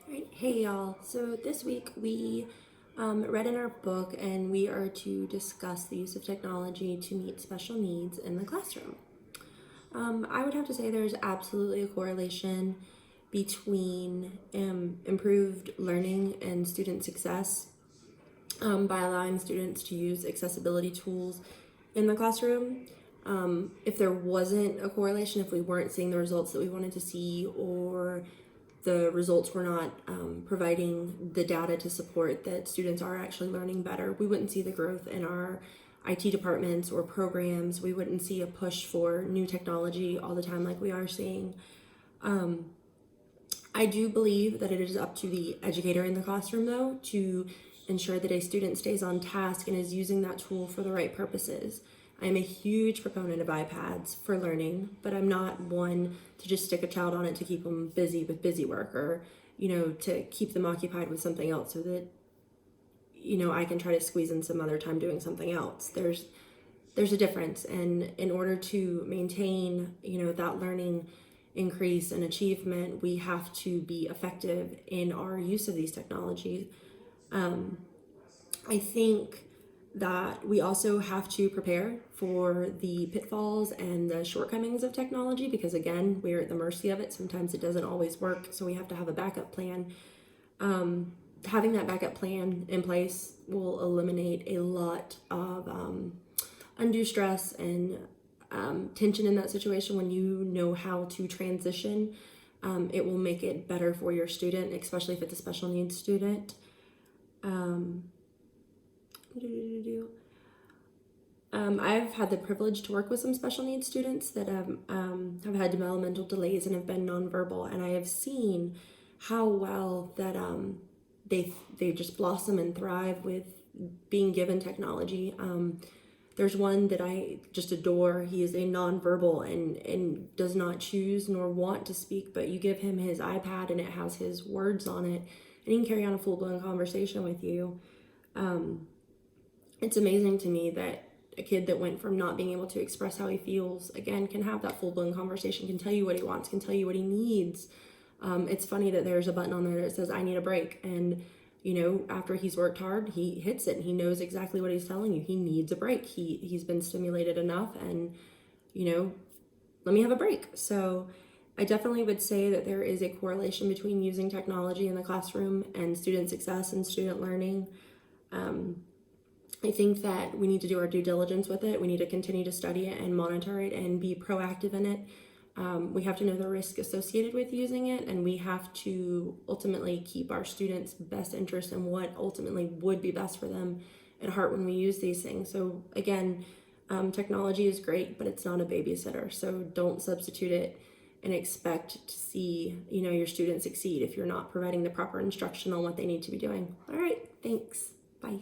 Alright, hey y'all. So this week we read in our book and we are to discuss the use of technology to meet special needs in the classroom. I would have to say there's absolutely a correlation between improved learning and student success by allowing students to use accessibility tools in the classroom. If there wasn't a correlation, if we weren't seeing the results that we wanted to see, or the results were not providing the data to support that students are actually learning better, we wouldn't see the growth in our IT departments or programs. We wouldn't see a push for new technology all the time like we are seeing. I do believe that it is up to the educator in the classroom, though, to ensure that a student stays on task and is using that tool for the right purposes. I am a huge proponent of iPads for learning, but I'm not one to just stick a child on it to keep them busy with busy work, or, to keep them occupied with something else so that, I can try to squeeze in some other time doing something else. There's a difference, and in order to maintain, that learning increase and achievement, we have to be effective in our use of these technologies. I think that we also have to prepare for the pitfalls and the shortcomings of technology, because again, we're at the mercy of it. Sometimes it doesn't always work, so we have to have a backup plan. Having that backup plan in place will eliminate a lot of undue stress and tension in that situation. When you know how to transition, it will make it better for your student, especially if it's a special needs student. I've had the privilege to work with some special needs students that have had developmental delays and have been nonverbal, and I have seen how well that they just blossom and thrive with being given technology. There's one that I just adore. He is a nonverbal and does not choose nor want to speak, but you give him his iPad and it has his words on it, and he can carry on a full-blown conversation with you. It's amazing to me that a kid that went from not being able to express how he feels, again, can have that full-blown conversation, can tell you what he wants, can tell you what he needs. It's funny that there's a button on there that says, "I need a break." And, after he's worked hard, he hits it and he knows exactly what he's telling you. He needs a break. He's been stimulated enough, and, let me have a break. So I definitely would say that there is a correlation between using technology in the classroom and student success and student learning. I think that we need to do our due diligence with it. We need to continue to study it and monitor it and be proactive in it. We have to know the risk associated with using it, and we have to ultimately keep our students' best interest in what ultimately would be best for them at heart when we use these things. So again, technology is great, but it's not a babysitter. So don't substitute it and expect to see, your students succeed if you're not providing the proper instruction on what they need to be doing. All right, thanks. Bye.